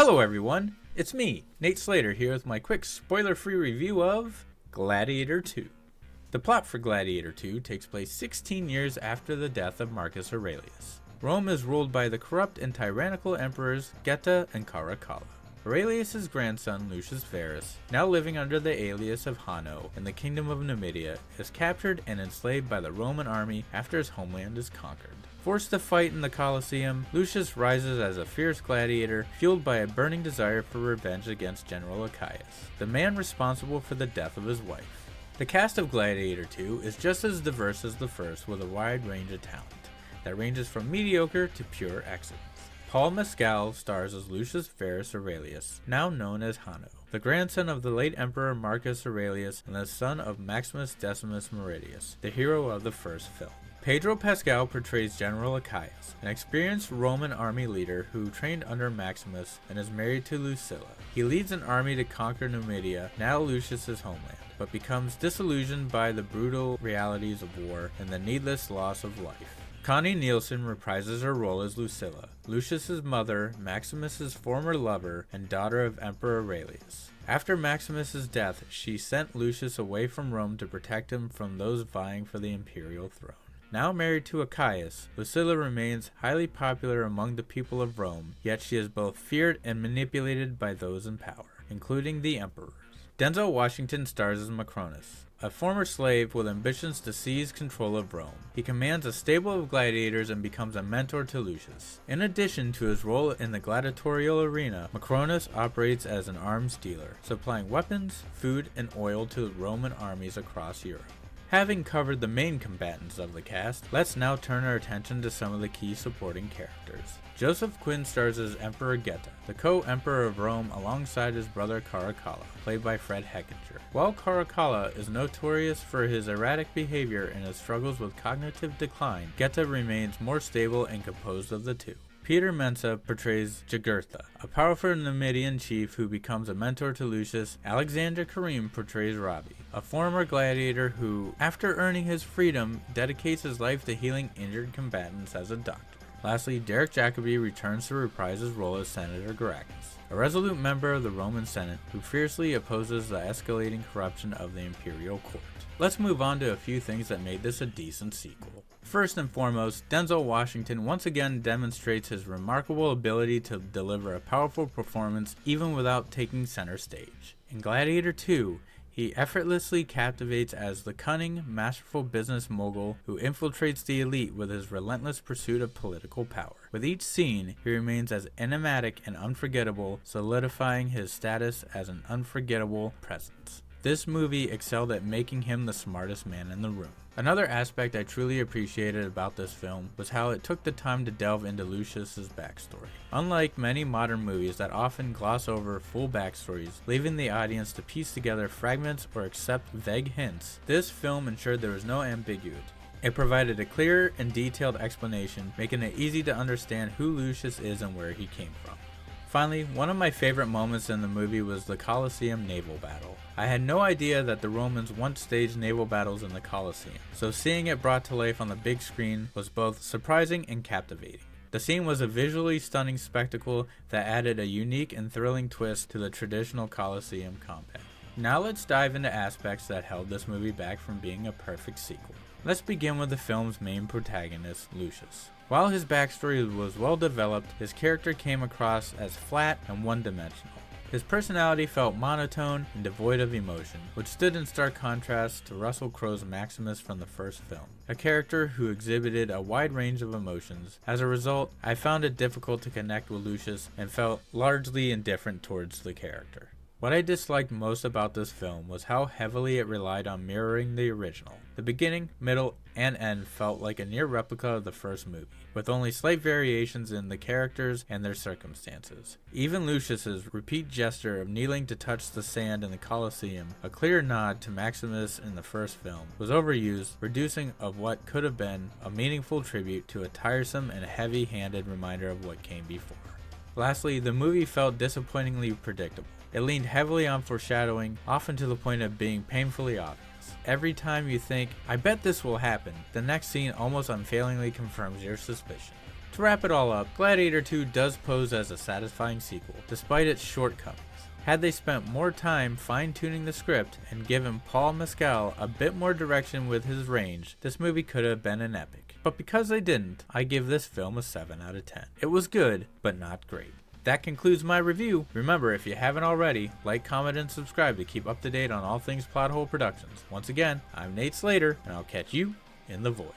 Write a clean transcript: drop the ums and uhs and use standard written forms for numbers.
Hello everyone, it's me, Nate Slater, here with my quick spoiler-free review of Gladiator II. The plot for Gladiator II takes place 16 years after the death of Marcus Aurelius. Rome is ruled by the corrupt and tyrannical emperors Geta and Caracalla. Aurelius' grandson Lucius Verus, now living under the alias of Hanno in the kingdom of Numidia, is captured and enslaved by the Roman army after his homeland is conquered. Forced to fight in the Colosseum, Lucius rises as a fierce gladiator, fueled by a burning desire for revenge against General Achaeus, the man responsible for the death of his wife. The cast of Gladiator II is just as diverse as the first, with a wide range of talent that ranges from mediocre to pure excellence. Paul Mescal stars as Lucius Verus Aurelius, now known as Hanno, the grandson of the late Emperor Marcus Aurelius and the son of Maximus Decimus Meridius, the hero of the first film. Pedro Pascal portrays General Achaeus, an experienced Roman army leader who trained under Maximus and is married to Lucilla. He leads an army to conquer Numidia, now Lucius's homeland, but becomes disillusioned by the brutal realities of war and the needless loss of life. Connie Nielsen reprises her role as Lucilla, Lucius's mother, Maximus's former lover, and daughter of Emperor Aurelius. After Maximus's death, she sent Lucius away from Rome to protect him from those vying for the imperial throne. Now married to Achaeus, Lucilla remains highly popular among the people of Rome, yet she is both feared and manipulated by those in power, including the emperors. Denzel Washington stars as Macronus, a former slave with ambitions to seize control of Rome. He commands a stable of gladiators and becomes a mentor to Lucius. In addition to his role in the gladiatorial arena, Macronus operates as an arms dealer, supplying weapons, food, and oil to Roman armies across Europe. Having covered the main combatants of the cast, let's now turn our attention to some of the key supporting characters. Joseph Quinn stars as Emperor Geta, the co-emperor of Rome alongside his brother Caracalla, played by Fred Hechinger. While Caracalla is notorious for his erratic behavior and his struggles with cognitive decline, Geta remains more stable and composed of the two. Peter Mensa portrays Jugurtha, a powerful Numidian chief who becomes a mentor to Lucius. Alexander Karim portrays Robbie, a former gladiator who, after earning his freedom, dedicates his life to healing injured combatants as a doctor. Lastly, Derek Jacobi returns to reprise his role as Senator Gracchus, a resolute member of the Roman Senate who fiercely opposes the escalating corruption of the imperial court. Let's move on to a few things that made this a decent sequel. First and foremost, Denzel Washington once again demonstrates his remarkable ability to deliver a powerful performance even without taking center stage. In Gladiator II, he effortlessly captivates as the cunning, masterful business mogul who infiltrates the elite with his relentless pursuit of political power. With each scene, he remains as enigmatic and unforgettable, solidifying his status as an unforgettable presence. This movie excelled at making him the smartest man in the room. Another aspect I truly appreciated about this film was how it took the time to delve into Lucius's backstory. Unlike many modern movies that often gloss over full backstories, leaving the audience to piece together fragments or accept vague hints, this film ensured there was no ambiguity. It provided a clear and detailed explanation, making it easy to understand who Lucius is and where he came from. Finally, one of my favorite moments in the movie was the Colosseum naval battle. I had no idea that the Romans once staged naval battles in the Colosseum, so seeing it brought to life on the big screen was both surprising and captivating. The scene was a visually stunning spectacle that added a unique and thrilling twist to the traditional Colosseum combat. Now let's dive into aspects that held this movie back from being a perfect sequel. Let's begin with the film's main protagonist, Lucius. While his backstory was well developed, his character came across as flat and one-dimensional. His personality felt monotone and devoid of emotion, which stood in stark contrast to Russell Crowe's Maximus from the first film, a character who exhibited a wide range of emotions. As a result, I found it difficult to connect with Lucius and felt largely indifferent towards the character. What I disliked most about this film was how heavily it relied on mirroring the original. The beginning, middle, and end felt like a near replica of the first movie, with only slight variations in the characters and their circumstances. Even Lucius's repeat gesture of kneeling to touch the sand in the Colosseum, a clear nod to Maximus in the first film, was overused, reducing of what could have been a meaningful tribute to a tiresome and heavy-handed reminder of what came before. Lastly, the movie felt disappointingly predictable. It leaned heavily on foreshadowing, often to the point of being painfully obvious. Every time you think, I bet this will happen, the next scene almost unfailingly confirms your suspicion. To wrap it all up, Gladiator II does pose as a satisfying sequel, despite its shortcomings. Had they spent more time fine-tuning the script and given Paul Mescal a bit more direction with his range, this movie could have been an epic. But because they didn't, I give this film a 7 out of 10. It was good, but not great. That concludes my review. Remember, if you haven't already, like, comment, and subscribe to keep up to date on all things Plot Hole Productions. Once again, I'm Nate Slater, and I'll catch you in the void.